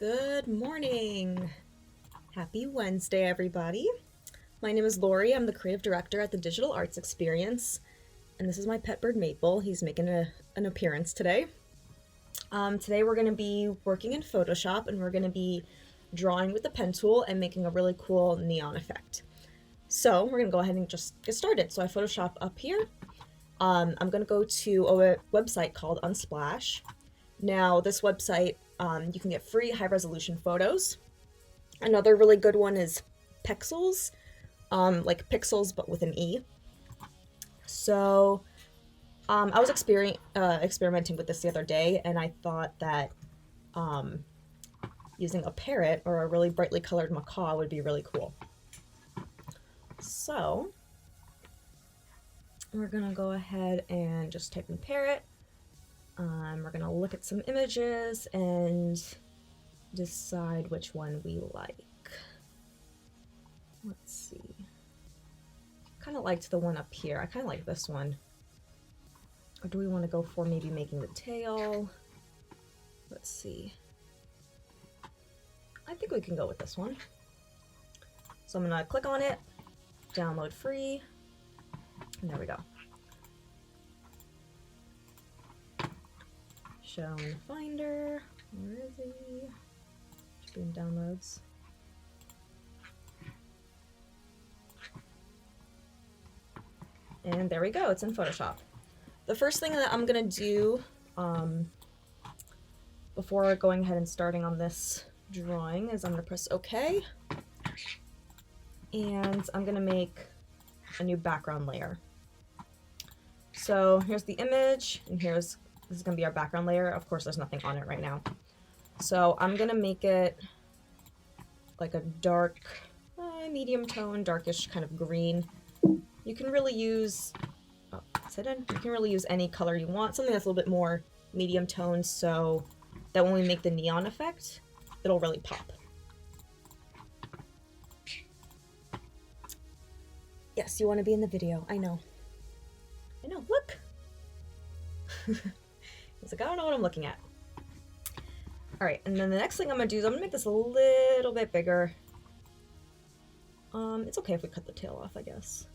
Good morning. Happy Wednesday, everybody. My name is Lory. I'm the creative director at the Digital Arts Experience, and this is my pet bird Maple. He's making an appearance today. Today we're going to be working in Photoshop, and we're going to be drawing with the pen tool and making a really cool neon effect. So we're going to go ahead and just get started. So I Photoshop up here. I'm going to go to a website called Unsplash. Now, this website, you can get free high-resolution photos. Another really good one is Pexels, like pixels but with an E. So I was experimenting with this the other day, and I thought that using a parrot or a really brightly colored macaw would be really cool. So we're gonna go ahead and just type in parrot. We're gonna look at some images and decide which one we like. Let's see. Kind of liked the one up here. I kind of like this one. Or do we want to go for maybe making the tail? Let's see. I think we can go with this one. So I'm gonna click on it, download free, and there we go. Show in Finder. Where is he? Should be in downloads. And there we go, it's in Photoshop. The first thing that I'm gonna do before going ahead and starting on this drawing is I'm gonna press OK. And I'm gonna make a new background layer. So here's the image, and this is gonna be our background layer. Of course, there's nothing on it right now. So I'm gonna make it like a dark, medium tone, darkish kind of green. You can really use, you can really use any color you want, something that's a little bit more medium tone, so that when we make the neon effect, it'll really pop. Yes, you want to be in the video. I know. Look. It's like, I don't know what I'm looking at. All right, and then the next thing I'm gonna do is I'm gonna make this a little bit bigger. It's okay if we cut the tail off, I guess.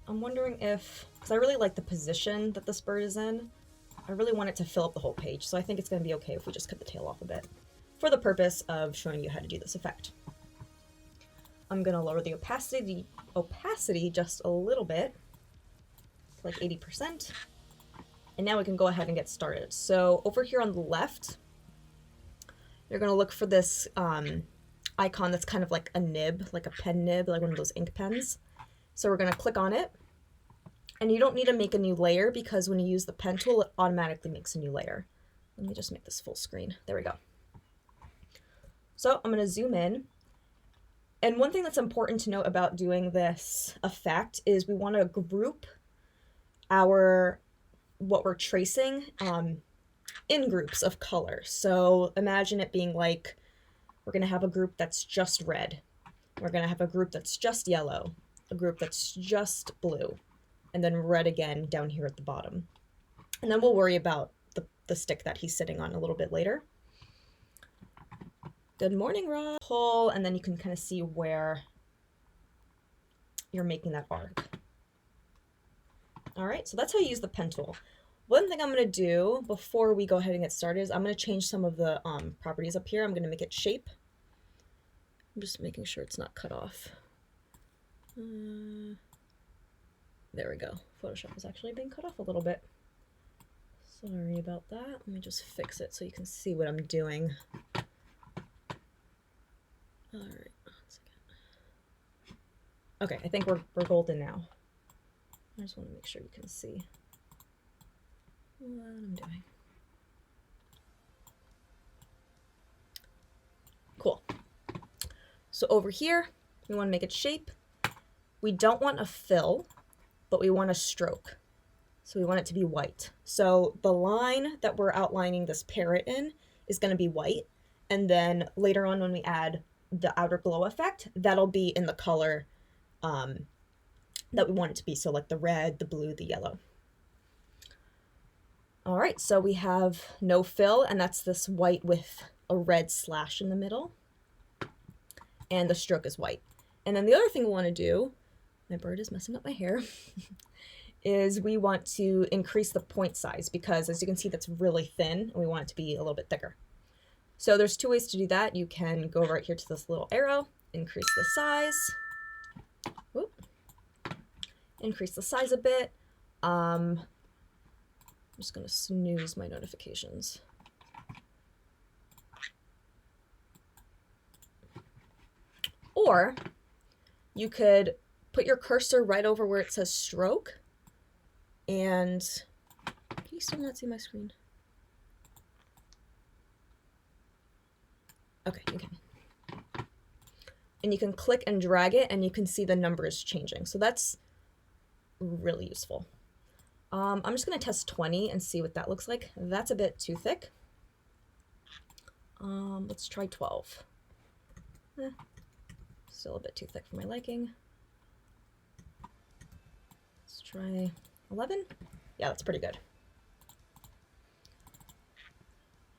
I'm wondering if, because I really like the position that this bird is in, I really want it to fill up the whole page, so I think it's gonna be okay if we just cut the tail off a bit, for the purpose of showing you how to do this effect. I'm gonna lower the opacity just a little bit, like 80%. And now we can go ahead and get started. So over here on the left, you're gonna look for this icon that's kind of like a nib, like a pen nib, like one of those ink pens. So we're gonna click on it. And you don't need to make a new layer because when you use the pen tool, it automatically makes a new layer. Let me just make this full screen. There we go. So I'm gonna zoom in. And one thing that's important to note about doing this effect is we wanna group what we're tracing in groups of color. So imagine it being like, we're gonna have a group that's just red. We're gonna have a group that's just yellow, a group that's just blue, and then red again down here at the bottom. And then we'll worry about the stick that he's sitting on a little bit later. Good morning, Rob. Pull, and then you can kind of see where you're making that arc. All right, so that's how you use the pen tool. One thing I'm gonna do before we go ahead and get started is I'm gonna change some of the properties up here. I'm gonna make it shape. I'm just making sure it's not cut off. There we go. Photoshop is actually being cut off a little bit. Sorry about that. Let me just fix it so you can see what I'm doing. All right, 1 second. Okay, I think we're golden now. I just want to make sure you can see what I'm doing. Cool. So over here, we want to make it shape. We don't want a fill, but we want a stroke. So we want it to be white. So the line that we're outlining this parrot in is going to be white. And then later on when we add the outer glow effect, that'll be in the color that we want it to be. So like the red, the blue, the yellow. All right, so we have no fill, and that's this white with a red slash in the middle, and the stroke is white. And then the other thing we want to do, my bird is messing up my hair, is we want to increase the point size because as you can see that's really thin and we want it to be a little bit thicker. So there's two ways to do that. You can go right here to this little arrow, increase the size. Whoop. Increase the size a bit. I'm just going to snooze my notifications. Or you could put your cursor right over where it says stroke. And can you still not see my screen? Okay, you can. And you can click and drag it and you can see the numbers changing. So that's really useful. I'm just going to test 20 and see what that looks like. That's a bit too thick. Let's try 12. Still a bit too thick for my liking. Let's try 11. Yeah, that's pretty good.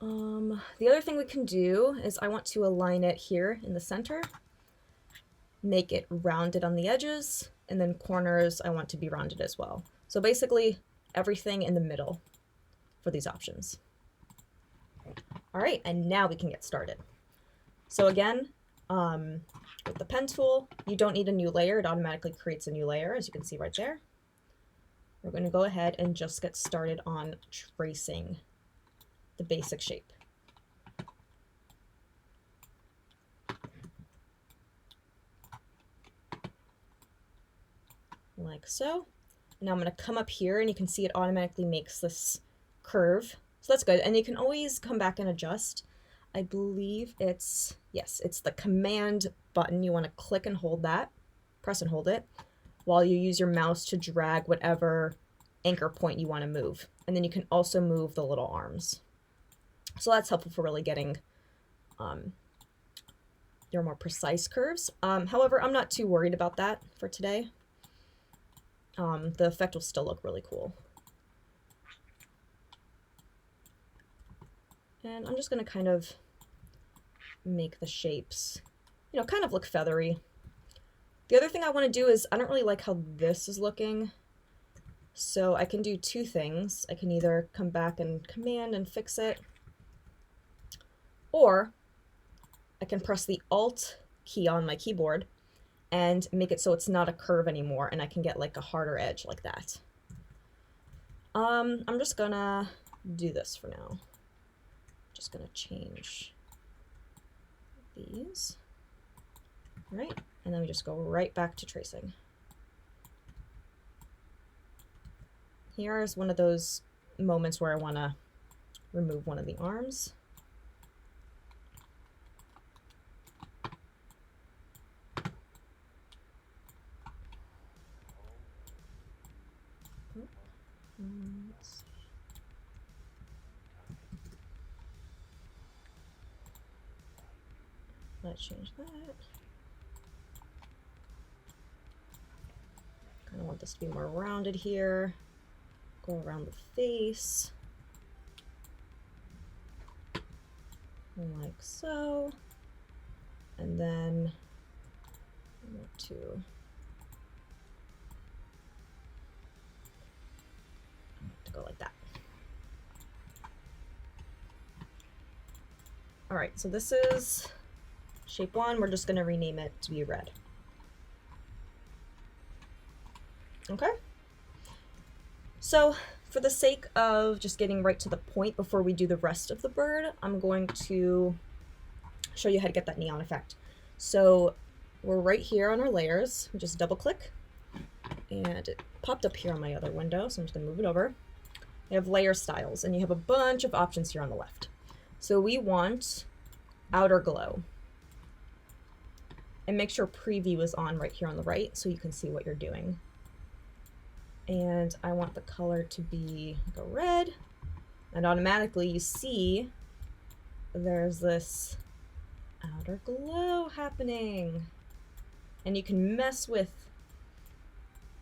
The other thing we can do is I want to align it here in the center, make it rounded on the edges, and then corners I want to be rounded as well. So basically everything in the middle for these options. All right, and now we can get started. So again, with the pen tool, you don't need a new layer. It automatically creates a new layer, as you can see right there. We're going to go ahead and just get started on tracing the basic shape. Like so. Now I'm going to come up here and you can see it automatically makes this curve. So that's good. And you can always come back and adjust. I believe it's, yes, it's the command button. You want to click and hold that, press and hold it, while you use your mouse to drag whatever anchor point you want to move. And then you can also move the little arms. So that's helpful for really getting your more precise curves. However, I'm not too worried about that for today. The effect will still look really cool. And I'm just going to kind of make the shapes, you know, kind of look feathery. The other thing I want to do is I don't really like how this is looking. So I can do two things. I can either come back and command and fix it, or I can press the Alt key on my keyboard and make it so it's not a curve anymore and I can get like a harder edge like that. I'm just gonna do this for now. Just gonna change these. All right, and then we just go right back to tracing. Here is one of those moments where I want to remove one of the arms. Let's change that. Kind of want this to be more rounded here. Go around the face. Like so. And then I want to go like that. All right, so this is shape 1. We're just going to rename it to be red. Okay. So for the sake of just getting right to the point before we do the rest of the bird, I'm going to show you how to get that neon effect. So we're right here on our layers. We just double click and it popped up here on my other window. So I'm just going to move it over. You have layer styles and you have a bunch of options here on the left. So we want outer glow. And make sure preview is on right here on the right so you can see what you're doing. And I want the color to be like a red. And automatically you see there's this outer glow happening. And you can mess with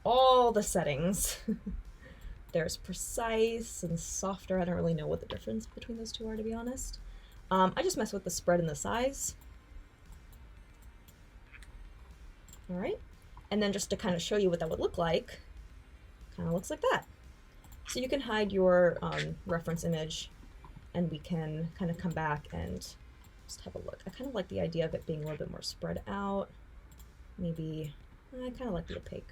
all the settings. There's precise and softer. I don't really know what the difference between those two are, to be honest. I just mess with the spread and the size. All right. And then just to kind of show you what that would look like, kind of looks like that. So you can hide your reference image, and we can kind of come back and just have a look. I kind of like the idea of it being a little bit more spread out. Maybe, I kind of like the opaque.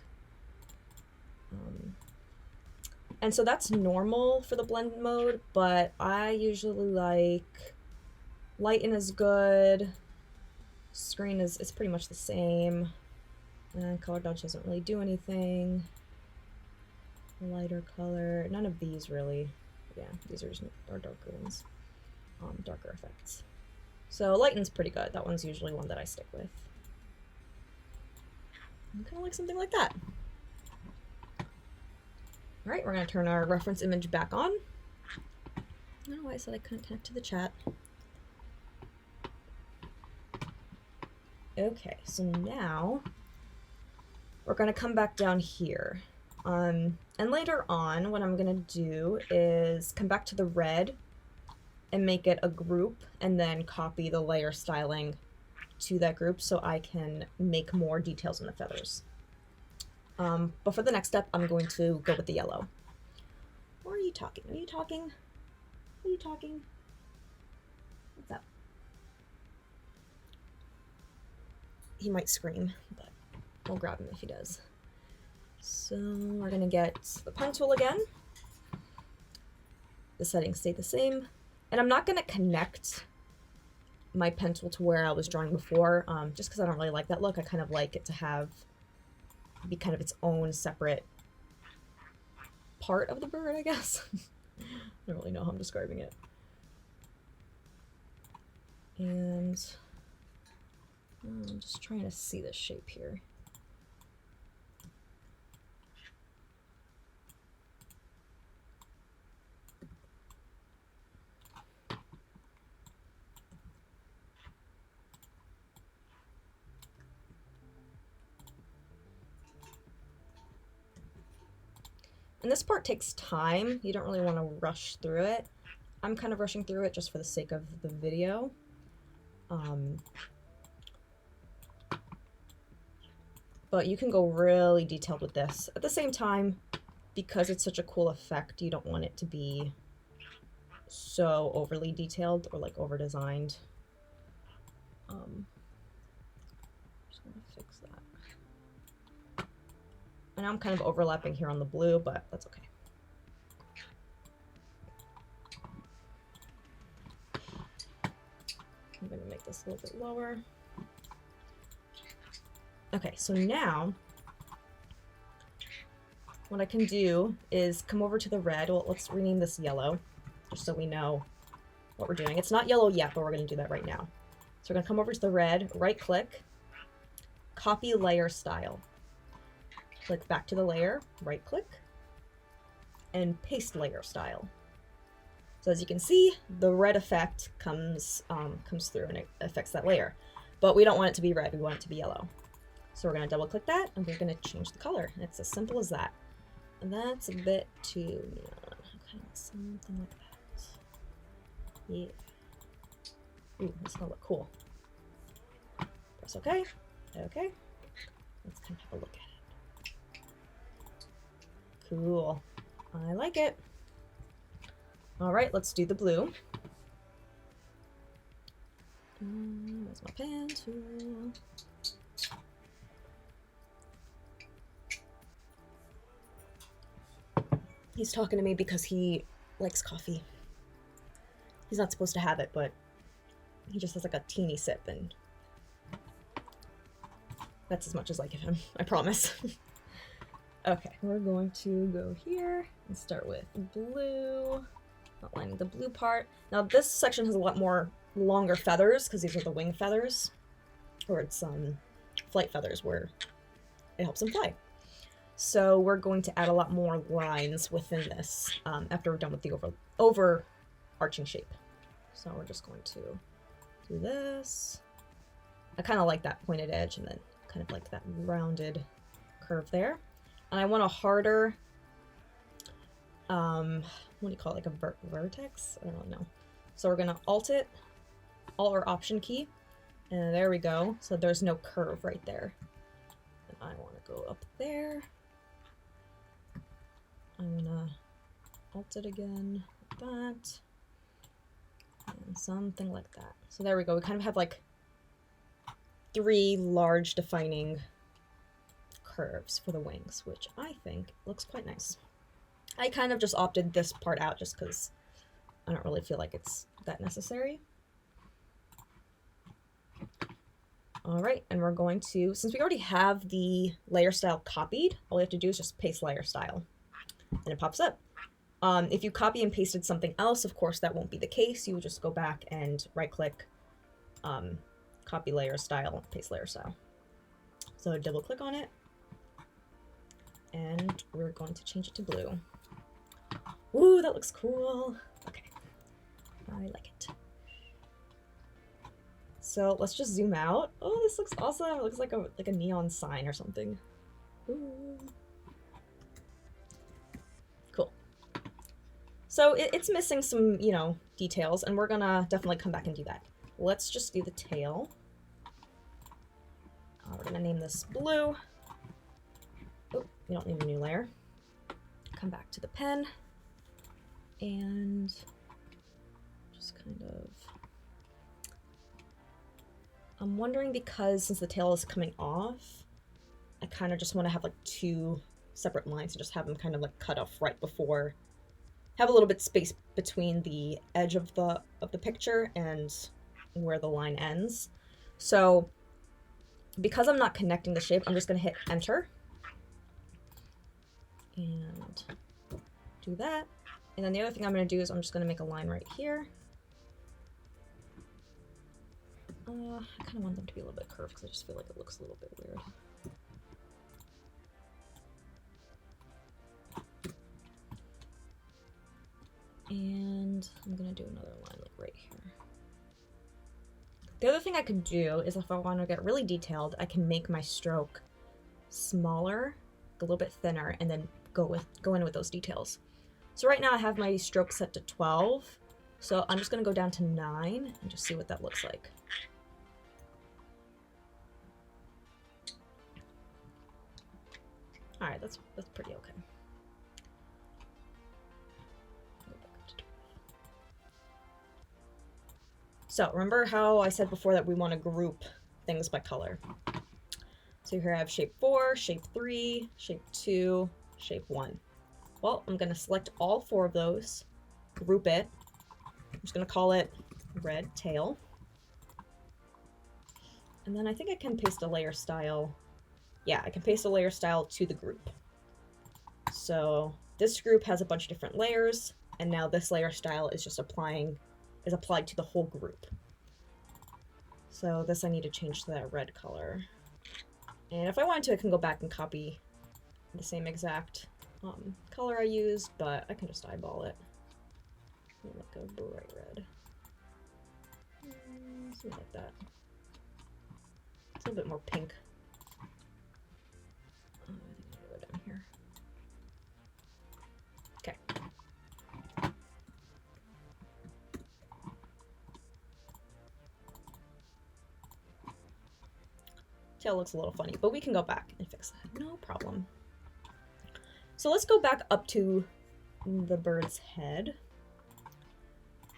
And so that's normal for the blend mode, but I usually like lighten is good. Screen is, it's pretty much the same. And color dodge doesn't really do anything. Lighter color, none of these really. Yeah, these are darker ones. Darker effects. So lighten's pretty good. That one's usually one that I stick with. I kind of like something like that. All right, we're gonna turn our reference image back on. I don't know why I said I couldn't connect to the chat. Okay, so now we're gonna come back down here. And later on, what I'm gonna do is come back to the red and make it a group, and then copy the layer styling to that group so I can make more details in the feathers. But for the next step, I'm going to go with the yellow. Or are you talking? Are you talking? Are you talking? What's up? He might scream, but I'll grab him if he does. So we're gonna get the pen tool again. The settings stay the same. And I'm not gonna connect my pen tool to where I was drawing before, just because I don't really like that look. I kind of like it to be kind of its own separate part of the bird, I guess. I don't really know how I'm describing it. And I'm just trying to see the shape here. And this part takes time. You don't really want to rush through it. I'm kind of rushing through it just for the sake of the video. But you can go really detailed with this. At the same time, because it's such a cool effect, you don't want it to be so overly detailed or like over designed. Just gonna fix that. And I'm kind of overlapping here on the blue, but that's okay. I'm going to make this a little bit lower. Okay, so now what I can do is come over to the red. Well, let's rename this yellow, just so we know what we're doing. It's not yellow yet, but we're going to do that right now. So we're going to come over to the red, right-click, copy layer style. Click back to the layer, right-click, and paste layer style. So as you can see, the red effect comes through and it affects that layer. But we don't want it to be red, we want it to be yellow. So we're going to double-click that, and we're going to change the color. And it's as simple as that. And that's a bit too neon. Okay, something like that. Yeah. Ooh, that's going to look cool. Press OK. OK. Let's kind of have a look at it. Cool. I like it. All right, let's do the blue. Where's my pen tool? He's talking to me because he likes coffee. He's not supposed to have it, but he just has like a teeny sip, and that's as much as I give him, I promise. Okay, we're going to go here and start with blue, outlining the blue part. Now this section has a lot more longer feathers because these are the wing feathers, or it's flight feathers where it helps them fly. So we're going to add a lot more lines within this after we're done with the overarching shape. So we're just going to do this. I kind of like that pointed edge and then kind of like that rounded curve there. And I want a harder, what do you call it, like a vertex? I don't know. So we're going to alt it, Alt or Option key. And there we go. So there's no curve right there. And I want to go up there. I'm gonna Alt it again, like that. And something like that. So there we go. We kind of have like 3 large defining curves for the wings, which I think looks quite nice. I kind of just opted this part out just because I don't really feel like it's that necessary. All right, and we're going to, since we already have the layer style copied, all we have to do is just paste layer style, and it pops up. If you copy and pasted something else, of course, that won't be the case. You would just go back and right-click, copy layer style, paste layer style. So double-click on it, and we're going to change it to blue. Ooh, that looks cool. Okay, I like it. So let's just zoom out. Oh, this looks awesome. It looks like a neon sign or something. Ooh. Cool. So it's missing some, you know, details, and we're gonna definitely come back and do that. Let's just do the tail. We're gonna name this blue. Oh, we don't need a new layer. Come back to the pen and just kind of, I'm wondering, because since the tail is coming off, I kind of just want to have like 2 separate lines and just have them kind of like cut off right before, have a little bit space between the edge of the picture and where the line ends. So because I'm not connecting the shape, I'm just going to hit enter and do that. And then the other thing I'm going to do is I'm just going to make a line right here. I kind of want them to be a little bit curved because I just feel like it looks a little bit weird. And I'm going to do another line like right here. The other thing I could do is if I want to get really detailed, I can make my stroke smaller, a little bit thinner, and then go in with those details. So right now I have my stroke set to 12, so I'm just going to go down to 9 and just see what that looks like. All right, that's pretty okay. So remember how I said before that we want to group things by color. So here I have shape 4, shape 3, shape 2, shape 1. Well, I'm going to select all 4 of those, group it. I'm just going to call it red tail. And then I think I can paste a layer style. Yeah, I can paste a layer style to the group. So this group has a bunch of different layers, and now this layer style is just applied to the whole group. So this I need to change to that red color. And if I wanted to, I can go back and copy the same exact color I used, but I can just eyeball it. Like a bright red. Something like that. It's a little bit more pink. I think I'm gonna go down here. Okay. Tail looks a little funny, but we can go back and fix that. No problem. So let's go back up to the bird's head.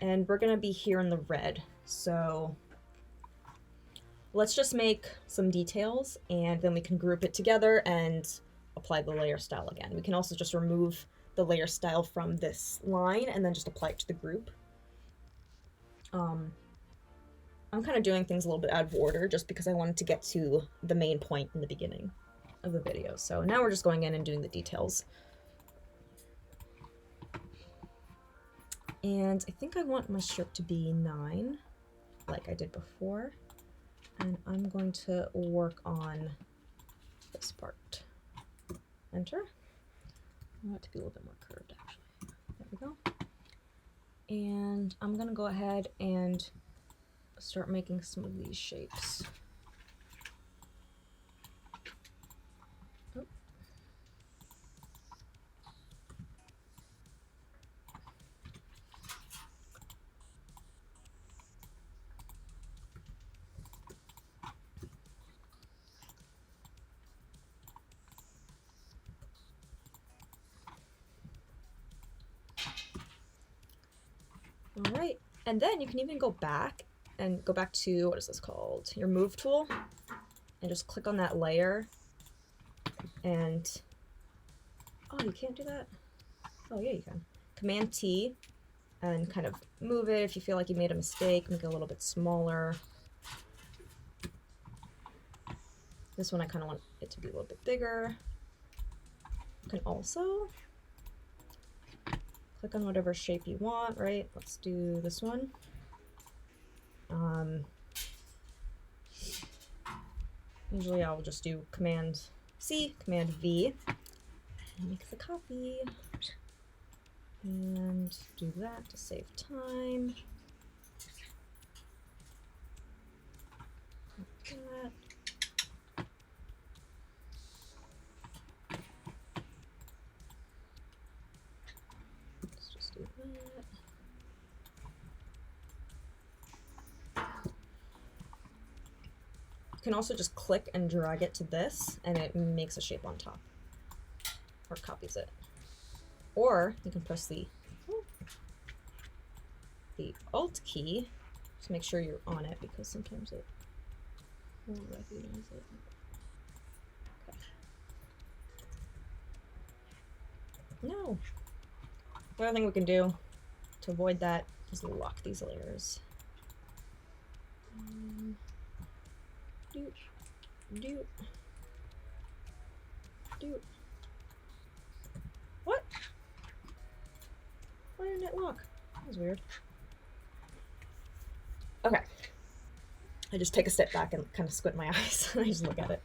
And we're gonna be here in the red. So let's just make some details and then we can group it together and apply the layer style again. We can also just remove the layer style from this line and then just apply it to the group. I'm kind of doing things a little bit out of order just because I wanted to get to the main point in the beginning of the video. So now we're just going in and doing the details. And I think I want my stroke to be 9, like I did before. And I'm going to work on this part. Enter. I want it to be a little bit more curved, actually. There we go. And I'm going to go ahead and start making some of these shapes. Oh. And then you can even go back and go back to, what is this called? Your move tool. And just click on that layer. And, oh, you can't do that? Oh, yeah, you can. Command T and kind of move it if you feel like you made a mistake. Make it a little bit smaller. This one I kind of want it to be a little bit bigger. You can also click on whatever shape you want, right? Let's do this one. Usually I'll just do Command C, Command V, and make the copy. And do that to save time. Like that. Let's just do that. You can also just click and drag it to this, and it makes a shape on top, or copies it. Or you can press the Alt key to make sure you're on it, because sometimes it won't recognize it. Okay. No. The other thing we can do to avoid that is lock these layers. What? Why didn't it lock? That was weird. Okay. I just take a step back and kind of squint my eyes and I just look at it.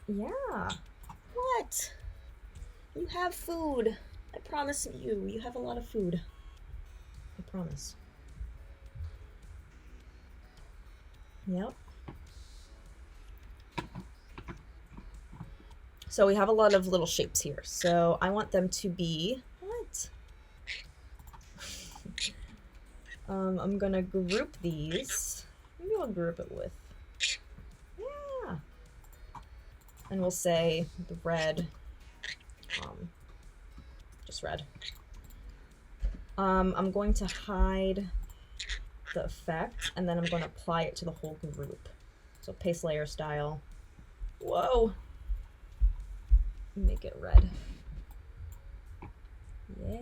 Yeah. What? You have food. I promise you. You have a lot of food. I promise. Yep. So we have a lot of little shapes here. So I want them to be... What? I'm gonna group these. Maybe I'll group it with... Yeah. And we'll say the red... just red. I'm going to hide the effect, and then I'm going to apply it to the whole group. So paste layer style. Whoa! Make it red. Yeah.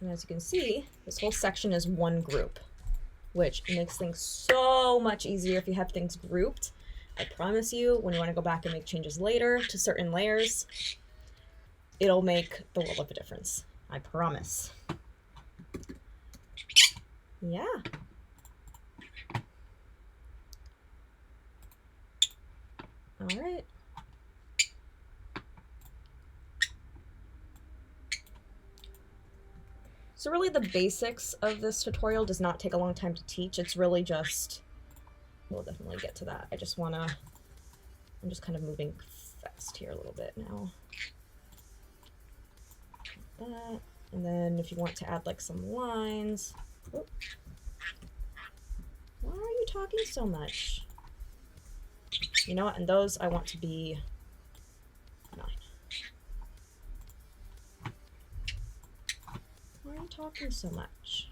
And as you can see, this whole section is one group, which makes things so much easier if you have things grouped. I promise you, when you want to go back and make changes later to certain layers, it'll make the world of a difference. I promise. Yeah. All right. So really the basics of this tutorial does not take a long time to teach. It's really just, we'll definitely get to that. I just wanna, I'm just kind of moving fast here a little bit now. Like that. And then if you want to add like some lines. Whoop. Why are you talking so much? You know what? And those I want to be 9. Why are you talking so much?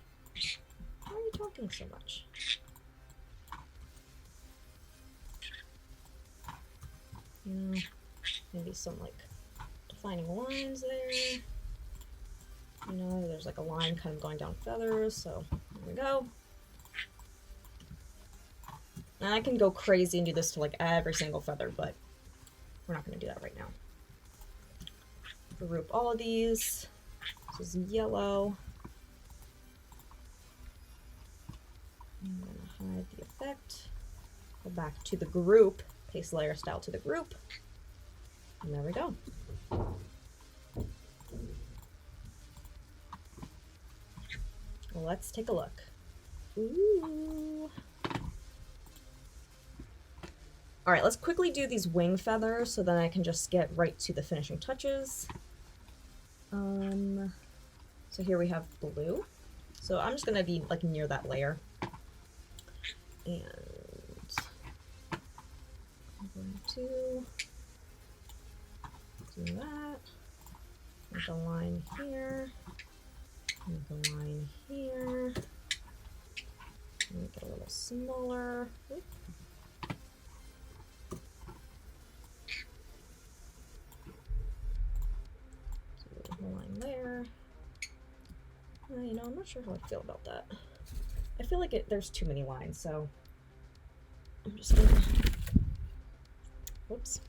Why are you talking so much? You know, maybe some like defining lines there. You know, there's like a line kind of going down feathers, so there we go. And I can go crazy and do this to like every single feather, but we're not going to do that right now. Group all of these. This is yellow. I'm going to hide the effect. Go back to the group. Paste layer style to the group. And there we go. Well, let's take a look. Ooh. All right, let's quickly do these wing feathers so then I can just get right to the finishing touches. So here we have blue. So I'm just gonna be like near that layer. And I'm going to do that. Make a line here. Make a line here. Make it a little smaller. Oop. So a line there. You know, I'm not sure how I feel about that. I feel like there's too many lines, so I'm just gonna... Whoops.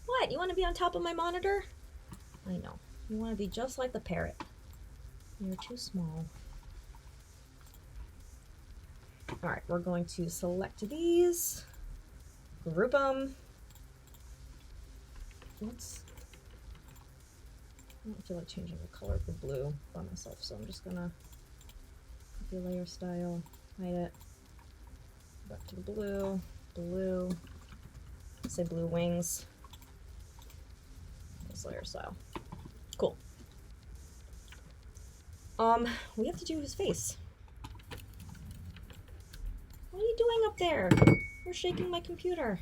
What? You want to be on top of my monitor? I know. You want to be just like the parrot. You're too small. Alright, we're going to select these, group them. Oops. I don't feel like changing the color of the blue by myself, so I'm just gonna copy layer style, hide it, back to the blue, blue, say blue wings, this layer style. Cool. We have to do his face. What are you doing up there? You're shaking my computer.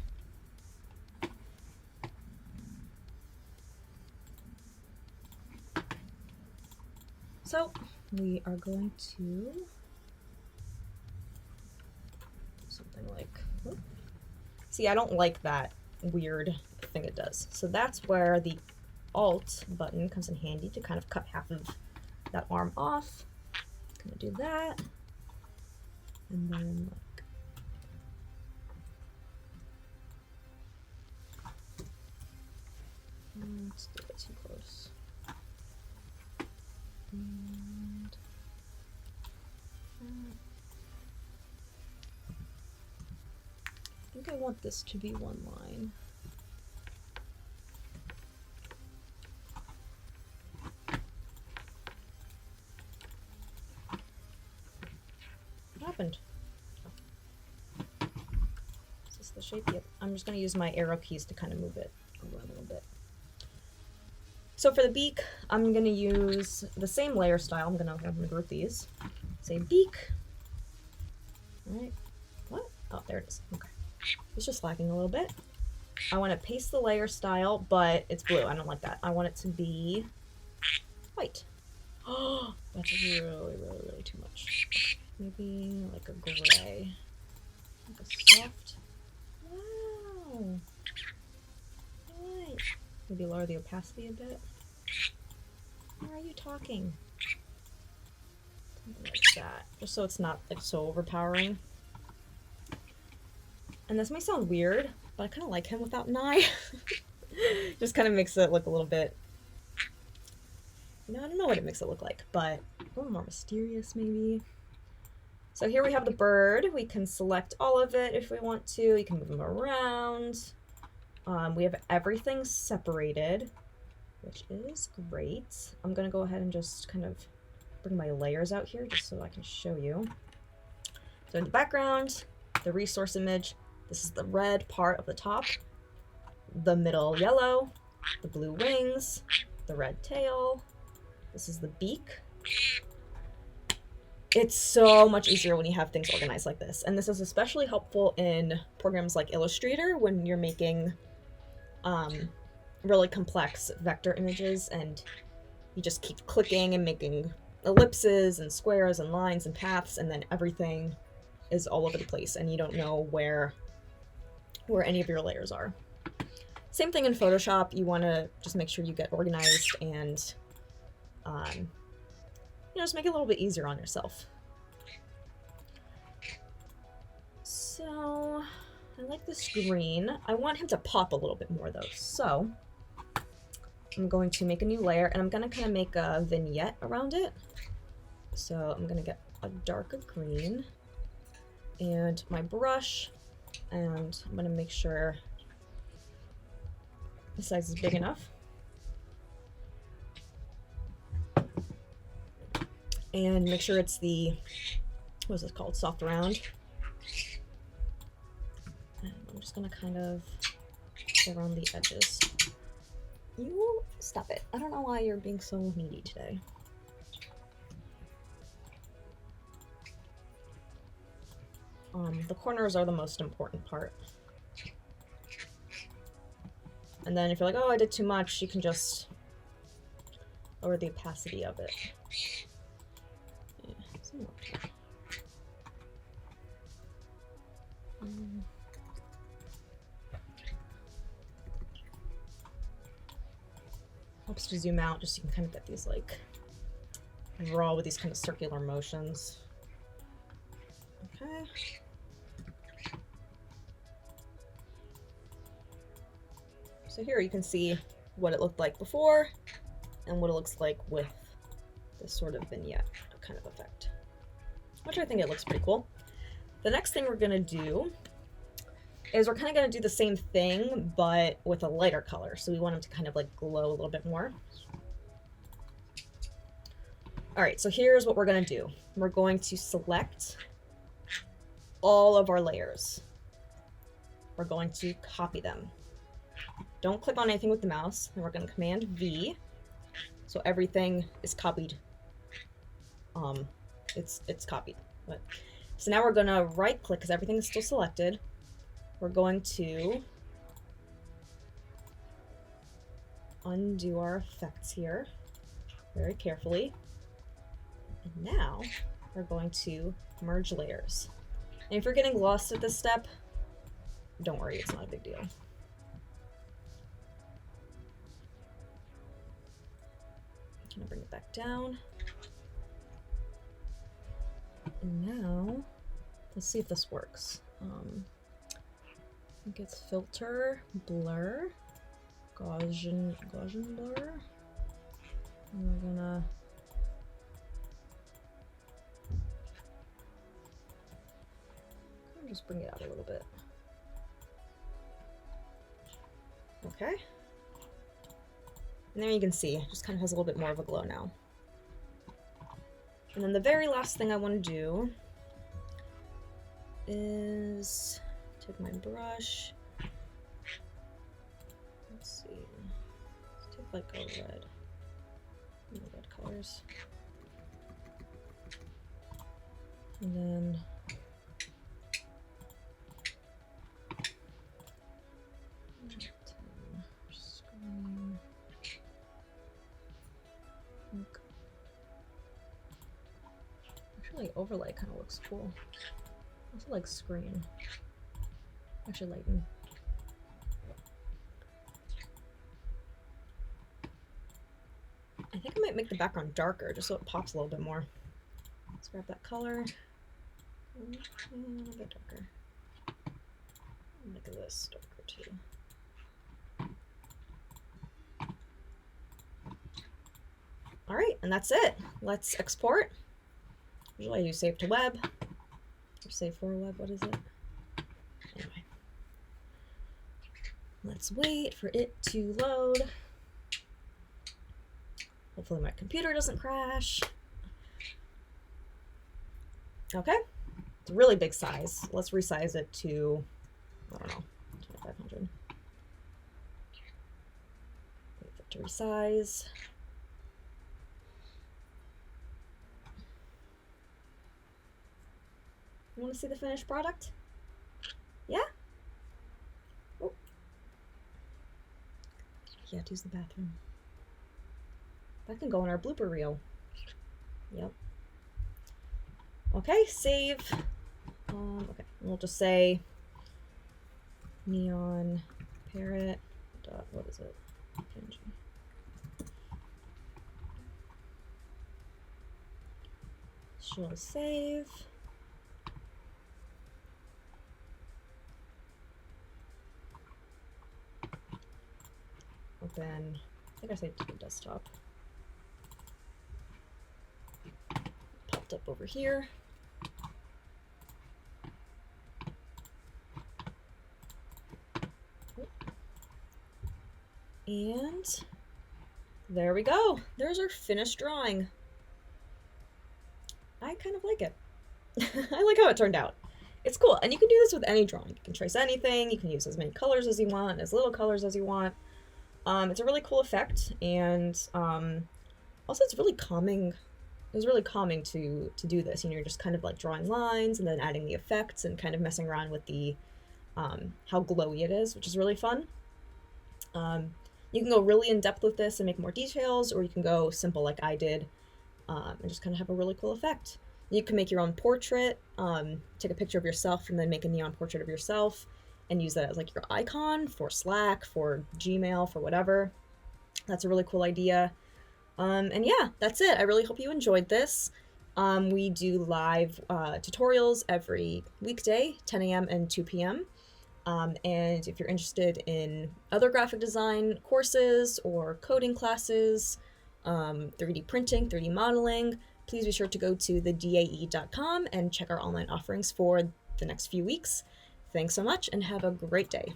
So, we are going to do something like, whoop. See, I don't like that weird thing it does. So that's where the Alt button comes in handy to kind of cut half of that arm off. Gonna do that. And then like, let's do it too close. And I think I want this to be one line. What happened? Is this the shape? Yep. I'm just going to use my arrow keys to kind of move it around a little bit. So for the beak, I'm going to use the same layer style. I'm going to group these. Say beak. All right. What? Oh, there it is. Okay. It's just lagging a little bit. I want to paste the layer style, but it's blue. I don't like that. I want it to be white. Oh, that's really too much. Maybe like a gray. Like a soft. Wow. Nice. Maybe lower the opacity a bit. Why are you talking? Something like that. Just so it's not like so overpowering. And this may sound weird, but I kind of like him without an eye. Just kind of makes it look a little bit... You know, I don't know what it makes it look like, but a little more mysterious maybe. So here we have the bird. We can select all of it if we want to. You can move them around. We have everything separated, which is great. I'm going to go ahead and just kind of bring my layers out here just so I can show you. So in the background, the resource image, this is the red part of the top, the middle yellow, the blue wings, the red tail. This is the beak. It's so much easier when you have things organized like this. And this is especially helpful in programs like Illustrator when you're making really complex vector images and you just keep clicking and making ellipses and squares and lines and paths, and then everything is all over the place and you don't know where any of your layers are. Same thing in Photoshop. You want to just make sure you get organized and you know, just make it a little bit easier on yourself. So I like this green. I want him to pop a little bit more though. So I'm going to make a new layer and I'm going to kind of make a vignette around it. So I'm going to get a darker green and my brush, and I'm going to make sure the size is big enough. And make sure it's the, what is this called? Soft round. And I'm just gonna kind of go around the edges. You stop it. I don't know why you're being so needy today. The corners are the most important part. And then if you're like, oh, I did too much, you can just lower the opacity of it. Yeah, some more. Helps to zoom out just so you can kind of get these like raw with these kind of circular motions. Okay. So here you can see what it looked like before and what it looks like with this sort of vignette kind of effect, which I think it looks pretty cool. The next thing we're gonna do is we're kind of gonna do the same thing, but with a lighter color. So we want them to kind of like glow a little bit more. All right, so here's what we're gonna do. We're going to select all of our layers. We're going to copy them. Don't click on anything with the mouse, and we're gonna Command V, so everything is copied. It's copied. But, so now we're gonna right click because everything is still selected. We're going to undo our effects here very carefully. And now we're going to merge layers. And if you're getting lost at this step, don't worry, it's not a big deal. I'm gonna bring it back down. And now, let's see if this works. I think it's filter, blur, Gaussian blur. And we're gonna just bring it out a little bit. Okay. And there you can see, it just kind of has a little bit more of a glow now. And then the very last thing I want to do is take my brush. Let's see. Let's take like a red. Red colors. And then screen. Actually, overlay kind of looks cool. Also like screen. Actually, lighten. I think I might make the background darker just so it pops a little bit more. Let's grab that color. And a little bit darker. Make this darker too. All right, and that's it. Let's export. Usually I do save to web. Or save for web, what is it? Anyway. Let's wait for it to load. Hopefully my computer doesn't crash. Okay, it's a really big size. Let's resize it to, I don't know, 2500. Wait for it to resize. You want to see the finished product? Yeah? Oh. Yeah, to use the bathroom. That can go in our blooper reel. Yep. Okay, save. Okay, we'll just say neon parrot dot, what is it? PNG. Show save. Open. I think I saved to the desktop. Popped up over here. And there we go. There's our finished drawing. I kind of like it. I like how it turned out. It's cool. And you can do this with any drawing. You can trace anything. You can use as many colors as you want, as little colors as you want. It's a really cool effect, and also it's really calming. It was really calming to do this. You know, you're just kind of like drawing lines and then adding the effects and kind of messing around with the how glowy it is, which is really fun. You can go really in depth with this and make more details, or you can go simple like I did, and just kind of have a really cool effect. You can make your own portrait, take a picture of yourself and then make a neon portrait of yourself and use that as like your icon for Slack, for Gmail, for whatever. That's a really cool idea. And yeah, that's it. I really hope you enjoyed this. We do live tutorials every weekday, 10 a.m. and 2 p.m. And if you're interested in other graphic design courses or coding classes, 3D printing, 3D modeling, please be sure to go to thedae.com and check our online offerings for the next few weeks. Thanks so much and have a great day.